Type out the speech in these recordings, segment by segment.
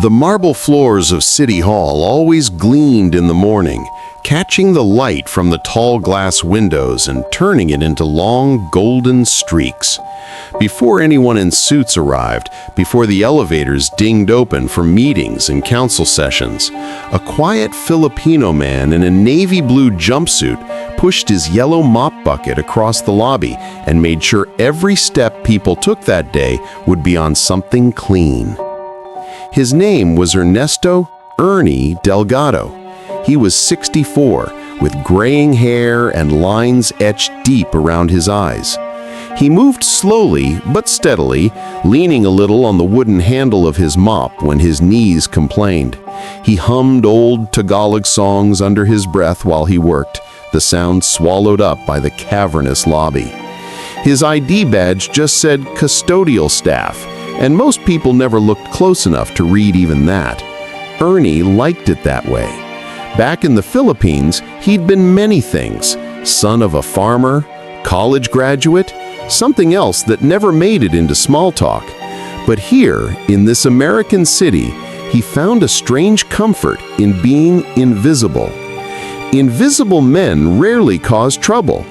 The marble floors of City Hall always gleamed in the morning, catching the light from the tall glass windows and turning it into long golden streaks. Before anyone in suits arrived, before the elevators dinged open for meetings and council sessions, a quiet Filipino man in a navy blue jumpsuit pushed his yellow mop bucket across the lobby and made sure every step people took that day would be on something clean. His name was Ernesto Ernie Delgado. He was 64, with graying hair and lines etched deep around his eyes. He moved slowly but steadily, leaning a little on the wooden handle of his mop when his knees complained. He hummed old Tagalog songs under his breath while he worked, the sound swallowed up by the cavernous lobby. His ID badge just said custodial staff, and most people never looked close enough to read even that. Ernie liked it that way. Back in the Philippines, he'd been many things: son of a farmer, college graduate, something else that never made it into small talk. But here, in this American city, he found a strange comfort in being invisible. Invisible men rarely caused trouble.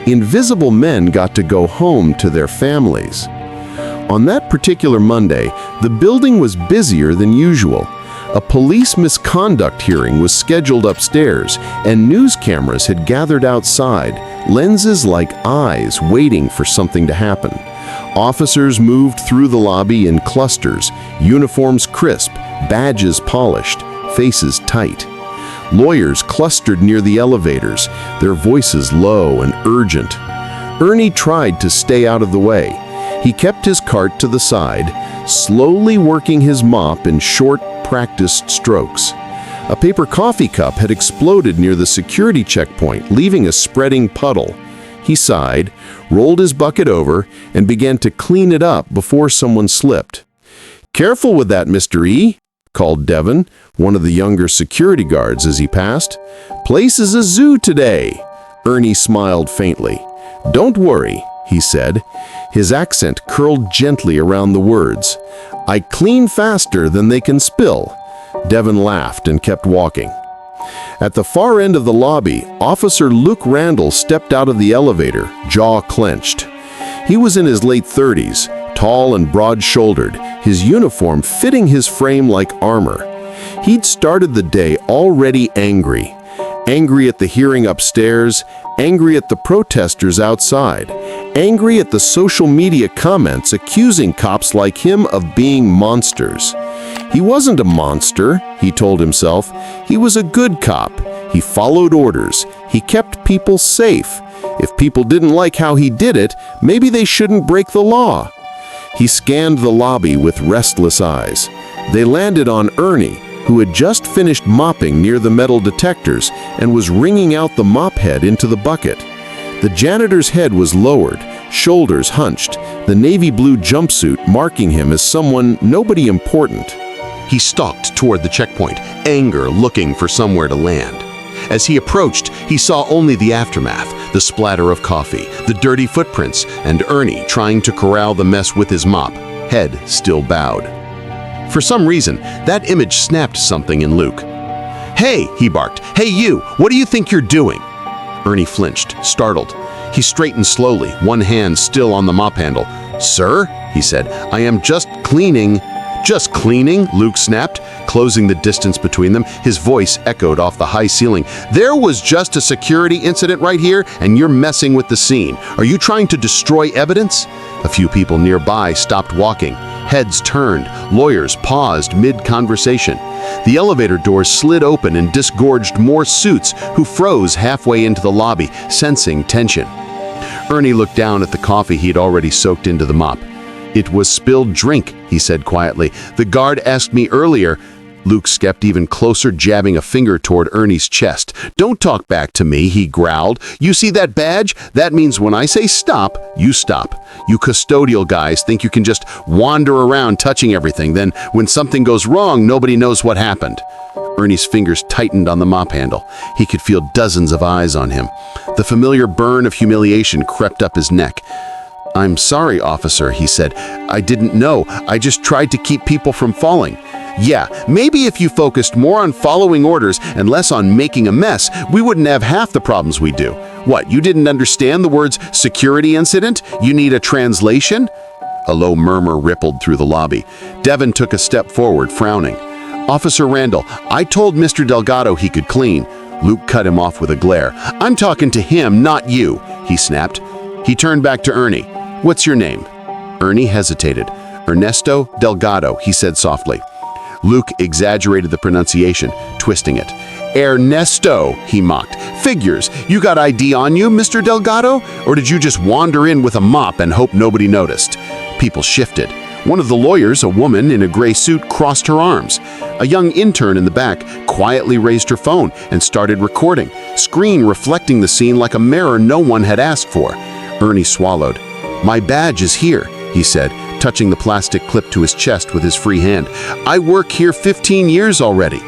Invisible men got to go home to their families. On that particular Monday, the building was busier than usual. A police misconduct hearing was scheduled upstairs, and news cameras had gathered outside, lenses like eyes waiting for something to happen. Officers moved through the lobby in clusters, uniforms crisp, badges polished, faces tight. Lawyers clustered near the elevators, their voices low and urgent. Ernie tried to stay out of the way. He kept his cart to the side, slowly working his mop in short, practiced strokes. A paper coffee cup had exploded near the security checkpoint, leaving a spreading puddle. He sighed, rolled his bucket over, and began to clean it up before someone slipped. "Careful with that, Mr. E," called Devon, one of the younger security guards, as he passed. "Place is a zoo today." Ernie smiled faintly. "Don't worry," he said. His accent curled gently around the words. "I clean faster than they can spill." Devon laughed and kept walking. At the far end of the lobby, Officer Luke Randall stepped out of the elevator, jaw clenched. He was in his late 30s, tall and broad-shouldered, his uniform fitting his frame like armor. He'd started the day already angry. Angry at the hearing upstairs, angry at the protesters outside, angry at the social media comments accusing cops like him of being monsters. He wasn't a monster, he told himself. He was a good cop. He followed orders. He kept people safe. If people didn't like how he did it, maybe they shouldn't break the law. He scanned the lobby with restless eyes. They landed on Ernie, who had just finished mopping near the metal detectors and was wringing out the mop head into the bucket. The janitor's head was lowered, shoulders hunched, the navy blue jumpsuit marking him as someone nobody important. He stalked toward the checkpoint, anger looking for somewhere to land. As he approached, he saw only the aftermath, the splatter of coffee, the dirty footprints, and Ernie trying to corral the mess with his mop, head still bowed. For some reason, that image snapped something in Luke. "Hey," he barked. "Hey you, what do you think you're doing?" Ernie flinched, startled. He straightened slowly, one hand still on the mop handle. "Sir," he said, "I am just cleaning." "Just cleaning?" Luke snapped, closing the distance between them. His voice echoed off the high ceiling. "There was just a security incident right here, and you're messing with the scene. Are you trying to destroy evidence?" A few people nearby stopped walking. Heads turned, lawyers paused mid-conversation. The elevator doors slid open and disgorged more suits who froze halfway into the lobby, sensing tension. Ernie looked down at the coffee he'd already soaked into the mop. "It was spilled drink," he said quietly. "The guard asked me earlier." Luke stepped even closer, jabbing a finger toward Ernie's chest. "Don't talk back to me," he growled. "You see that badge? That means when I say stop, you stop. You custodial guys think you can just wander around touching everything. Then when something goes wrong, nobody knows what happened." Ernie's fingers tightened on the mop handle. He could feel dozens of eyes on him. The familiar burn of humiliation crept up his neck. "I'm sorry, officer," he said. "I didn't know. I just tried to keep people from falling." Yeah, maybe if you focused more on following orders and less on making a mess, we wouldn't have half the problems we do. What, you didn't understand the words security incident? You need a translation? A low murmur rippled through the lobby. Devin took a step forward, frowning. Officer Randall, I told Mr. Delgado he could clean. Luke cut him off with a glare. I'm talking to him, not you, he snapped. He turned back to Ernie. What's your name? Ernie hesitated. Ernesto Delgado, he said softly. Luke exaggerated the pronunciation, twisting it. Ernesto, he mocked. Figures, you got ID on you, Mr. Delgado? Or did you just wander in with a mop and hope nobody noticed? People shifted. One of the lawyers, a woman in a gray suit, crossed her arms. A young intern in the back quietly raised her phone and started recording, screen reflecting the scene like a mirror no one had asked for. Ernie swallowed. My badge is here, he said, touching the plastic clip to his chest with his free hand. I work here 15 years already.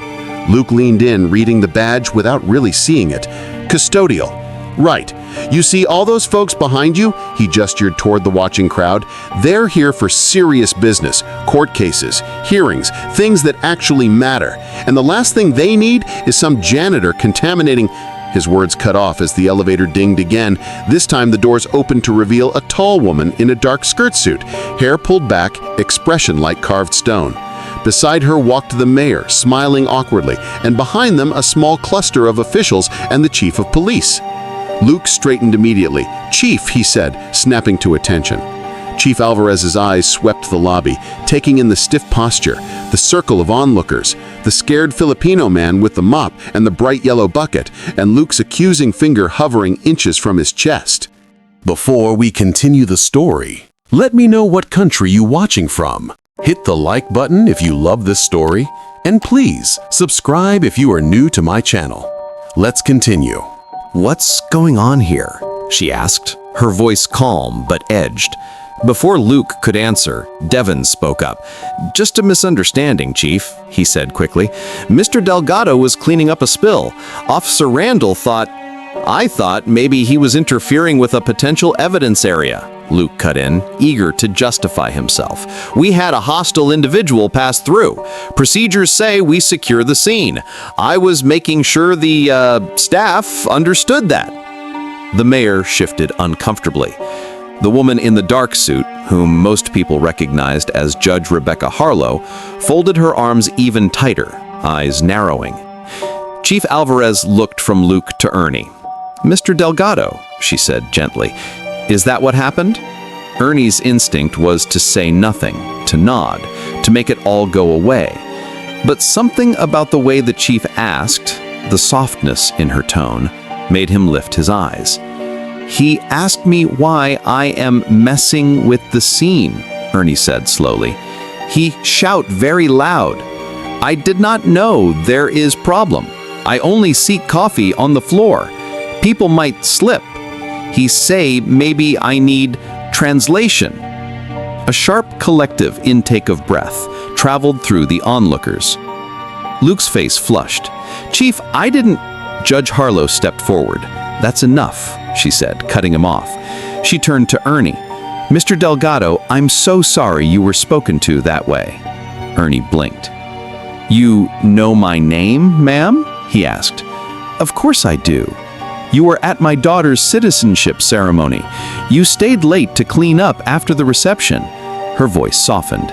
Luke leaned in, reading the badge without really seeing it. Custodial. Right. You see all those folks behind you? He gestured toward the watching crowd. They're here for serious business, court cases, hearings, things that actually matter. And the last thing they need is some janitor contaminating... His words cut off as the elevator dinged again. This time the doors opened to reveal a tall woman in a dark skirt suit, hair pulled back, expression like carved stone. Beside her walked the mayor, smiling awkwardly, and behind them a small cluster of officials and the chief of police. Luke straightened immediately. Chief, he said, snapping to attention. Chief Alvarez's eyes swept the lobby, taking in the stiff posture, the circle of onlookers, the scared Filipino man with the mop and the bright yellow bucket, and Luke's accusing finger hovering inches from his chest. Before we continue the story, let me know what country you're watching from. Hit the like button if you love this story, and please subscribe if you are new to my channel. Let's continue. What's going on here? She asked, her voice calm but edged. Before Luke could answer, Devin spoke up. Just a misunderstanding, Chief, he said quickly. Mr. Delgado was cleaning up a spill. Officer Randall I thought maybe he was interfering with a potential evidence area. Luke cut in, eager to justify himself. We had a hostile individual pass through. Procedures say we secure the scene. I was making sure the staff understood that. The mayor shifted uncomfortably. The woman in the dark suit, whom most people recognized as Judge Rebecca Harlow, folded her arms even tighter, eyes narrowing. Chief Alvarez looked from Luke to Ernie. Mr. Delgado, she said gently, is that what happened? Ernie's instinct was to say nothing, to nod, to make it all go away. But something about the way the chief asked, the softness in her tone, made him lift his eyes. He asked me why I am messing with the scene, Ernie said slowly. He shout very loud. I did not know there is problem. I only seek coffee on the floor. People might slip. He say maybe I need translation. A sharp collective intake of breath traveled through the onlookers. Luke's face flushed. Chief, I didn't... Judge Harlow stepped forward. That's enough, she said, cutting him off. She turned to Ernie. Mr. Delgado, I'm so sorry you were spoken to that way. Ernie blinked. You know my name, ma'am? He asked. Of course I do. You were at my daughter's citizenship ceremony. You stayed late to clean up after the reception. Her voice softened.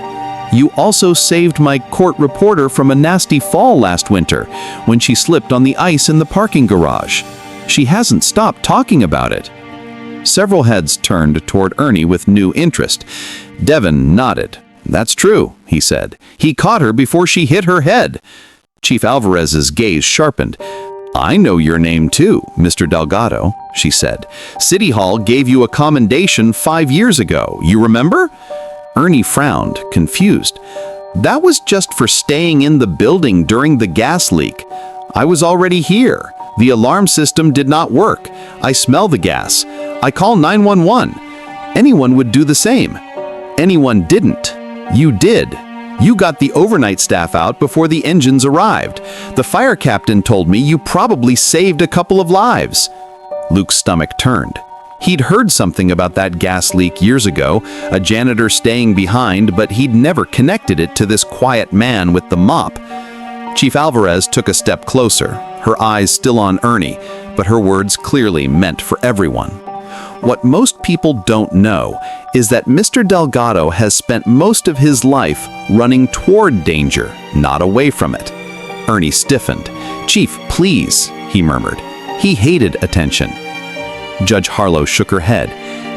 You also saved my court reporter from a nasty fall last winter when she slipped on the ice in the parking garage. She hasn't stopped talking about it. Several heads turned toward Ernie with new interest. Devin nodded. That's true, he said. He caught her before she hit her head. Chief Alvarez's gaze sharpened. I know your name too, Mr. Delgado, she said. City Hall gave you a commendation 5 years ago. You remember? Ernie frowned, confused. That was just for staying in the building during the gas leak. I was already here. The alarm system did not work. I smell the gas. I call 911. Anyone would do the same. Anyone didn't. You did. You got the overnight staff out before the engines arrived. The fire captain told me you probably saved a couple of lives. Luke's stomach turned. He'd heard something about that gas leak years ago, a janitor staying behind, but he'd never connected it to this quiet man with the mop. Chief Alvarez took a step closer, her eyes still on Ernie, but her words clearly meant for everyone. What most people don't know is that Mr. Delgado has spent most of his life running toward danger, not away from it. Ernie stiffened. "Chief, please," he murmured. He hated attention. Judge Harlow shook her head.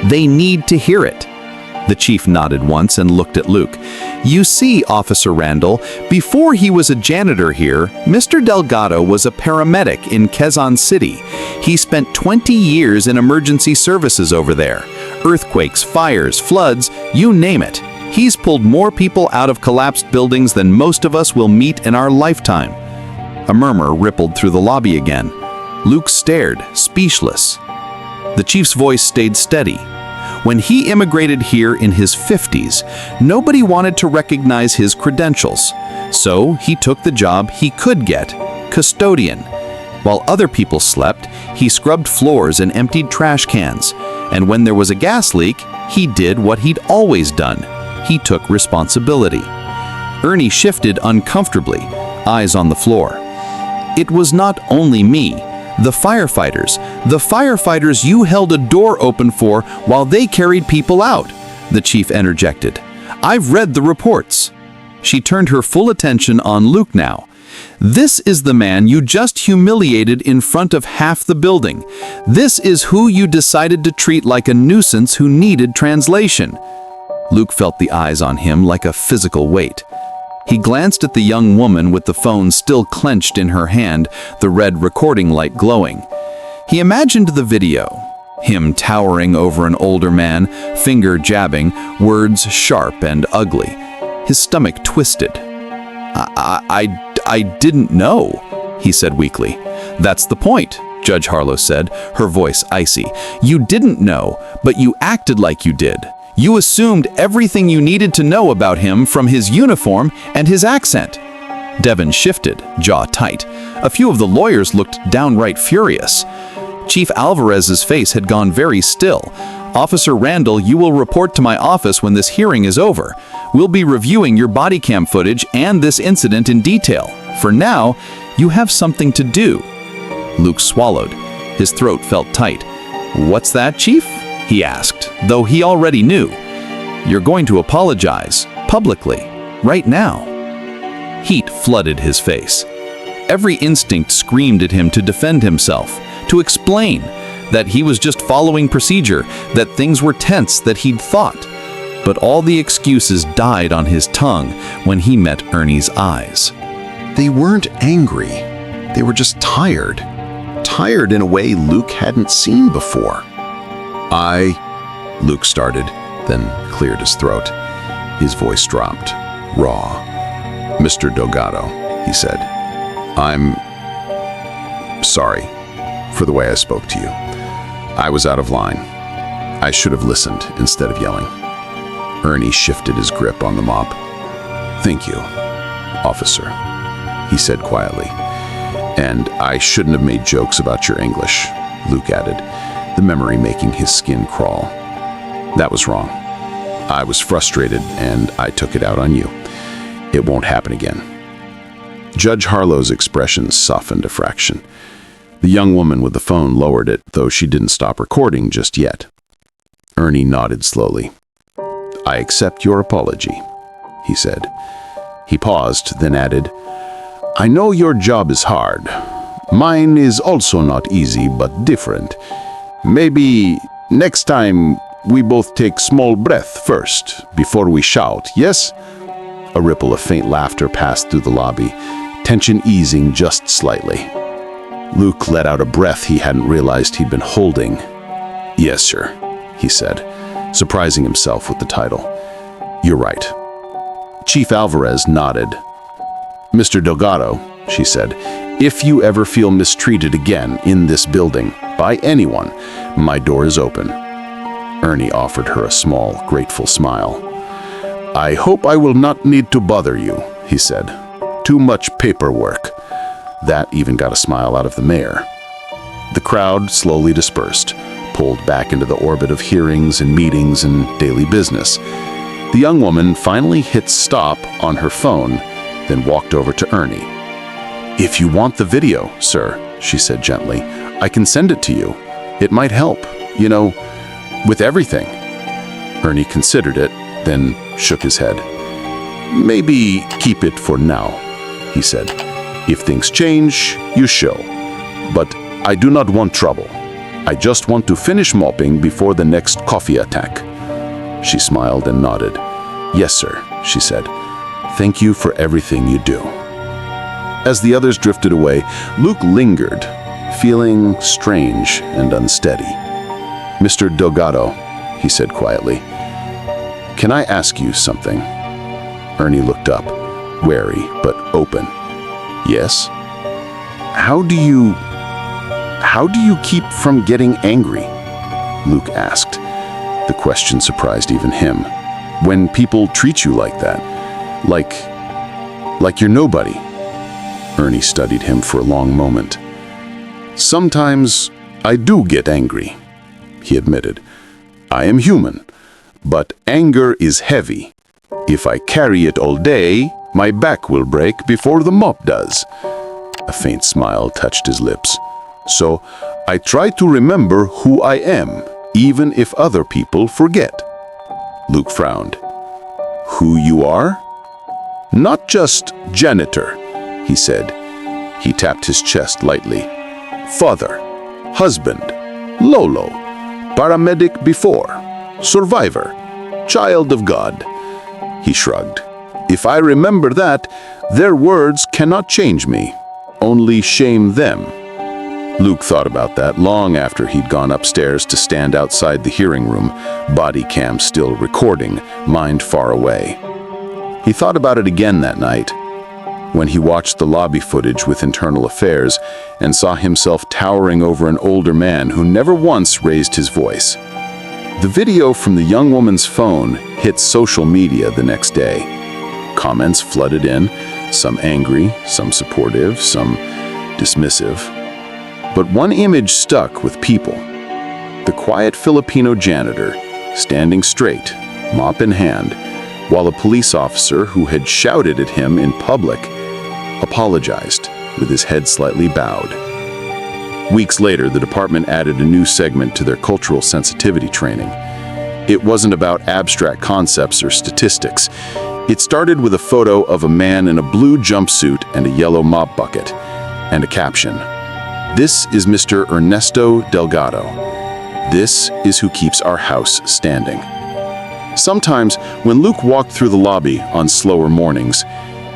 "They need to hear it." The chief nodded once and looked at Luke. "You see, Officer Randall, before he was a janitor here, Mr. Delgado was a paramedic in Quezon City. He spent 20 years in emergency services over there. Earthquakes, fires, floods, you name it. He's pulled more people out of collapsed buildings than most of us will meet in our lifetime." A murmur rippled through the lobby again. Luke stared, speechless. The chief's voice stayed steady. When he immigrated here in his 50s, nobody wanted to recognize his credentials. So he took the job he could get, custodian. While other people slept, he scrubbed floors and emptied trash cans. And when there was a gas leak, he did what he'd always done. He took responsibility. Ernie shifted uncomfortably, eyes on the floor. "It was not only me. The firefighters you held a door open for while they carried people out," the chief interjected. "I've read the reports." She turned her full attention on Luke now. "This is the man you just humiliated in front of half the building. This is who you decided to treat like a nuisance who needed translation." Luke felt the eyes on him like a physical weight. He glanced at the young woman with the phone still clenched in her hand, the red recording light glowing. He imagined the video, him towering over an older man, finger jabbing, words sharp and ugly. His stomach twisted. I didn't know," he said weakly. "That's the point," Judge Harlow said, her voice icy. "You didn't know, but you acted like you did. You assumed everything you needed to know about him from his uniform and his accent." Devon shifted, jaw tight. A few of the lawyers looked downright furious. Chief Alvarez's face had gone very still. "Officer Randall, you will report to my office when this hearing is over. We'll be reviewing your body cam footage and this incident in detail. For now, you have something to do." Luke swallowed. His throat felt tight. "What's that, Chief?" he asked, though he already knew. "You're going to apologize, publicly, right now." Heat flooded his face. Every instinct screamed at him to defend himself, to explain that he was just following procedure, that things were tense, that he'd thought. But all the excuses died on his tongue when he met Ernie's eyes. They weren't angry. They were just tired. Tired in a way Luke hadn't seen before. Luke started, then cleared his throat. His voice dropped, raw. "Mr. Delgado," he said, "I'm sorry for the way I spoke to you. I was out of line. I should have listened instead of yelling." Ernie shifted his grip on the mop. "Thank you, officer," he said quietly. "And I shouldn't have made jokes about your English," Luke added, the memory making his skin crawl. "That was wrong. I was frustrated and I took it out on you. It won't happen again." Judge Harlow's expression softened a fraction. The young woman with the phone lowered it, though she didn't stop recording just yet. Ernie nodded slowly. "I accept your apology," he said. He paused, then added, "I know your job is hard. Mine is also not easy, but different. Maybe next time we both take small breath first, before we shout, yes?" A ripple of faint laughter passed through the lobby, tension easing just slightly. Luke let out a breath he hadn't realized he'd been holding. "Yes, sir," he said, surprising himself with the title. "You're right." Chief Alvarez nodded. "Mr. Delgado," she said, "if you ever feel mistreated again in this building, by anyone, my door is open." Ernie offered her a small, grateful smile. "I hope I will not need to bother you," he said. "Too much paperwork." That even got a smile out of the mayor. The crowd slowly dispersed, pulled back into the orbit of hearings and meetings and daily business. The young woman finally hit stop on her phone, then walked over to Ernie. "If you want the video, sir," she said gently, "I can send it to you. It might help, with everything." Ernie considered it, then shook his head. "Maybe keep it for now," he said. "If things change, you show. But I do not want trouble. I just want to finish mopping before the next coffee attack." She smiled and nodded. "Yes, sir," she said. "Thank you for everything you do." As the others drifted away, Luke lingered, feeling strange and unsteady. "Mr. Delgado," he said quietly, "can I ask you something?" Ernie looked up, wary but open. "Yes?" How do you keep from getting angry?" Luke asked. The question surprised even him. "When people treat you like that, like you're nobody." Ernie studied him for a long moment. "Sometimes I do get angry," he admitted. "I am human, but anger is heavy. If I carry it all day, my back will break before the mop does." A faint smile touched his lips. "So I try to remember who I am, even if other people forget." Luke frowned. "Who you are?" "Not just janitor," he said. He tapped his chest lightly. "Father, husband, Lolo, paramedic before, survivor, child of God." He shrugged. "If I remember that, their words cannot change me, only shame them." Luke thought about that long after he'd gone upstairs to stand outside the hearing room, body cam still recording, mind far away. He thought about it again that night, when he watched the lobby footage with Internal Affairs and saw himself towering over an older man who never once raised his voice. The video from the young woman's phone hit social media the next day. Comments flooded in, some angry, some supportive, some dismissive. But one image stuck with people. The quiet Filipino janitor, standing straight, mop in hand, while a police officer who had shouted at him in public apologized, with his head slightly bowed. Weeks later, the department added a new segment to their cultural sensitivity training. It wasn't about abstract concepts or statistics. It started with a photo of a man in a blue jumpsuit and a yellow mop bucket, and a caption. "This is Mr. Ernesto Delgado. This is who keeps our house standing." Sometimes, when Luke walked through the lobby on slower mornings,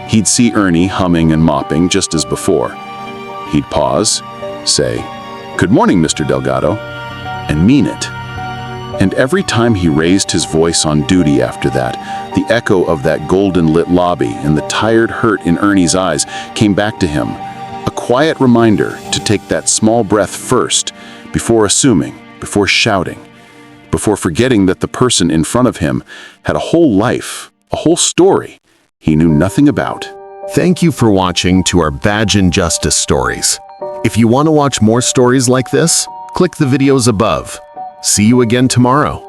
he'd see Ernie humming and mopping just as before. He'd pause, say, "Good morning, Mr. Delgado," and mean it. And every time he raised his voice on duty after that, the echo of that golden-lit lobby and the tired hurt in Ernie's eyes came back to him. A quiet reminder to take that small breath first, before assuming, before shouting, before forgetting that the person in front of him had a whole life, a whole story he knew nothing about. Thank you for watching to our Badge and Justice stories. If you want to watch more stories like this, click the videos above. See you again tomorrow.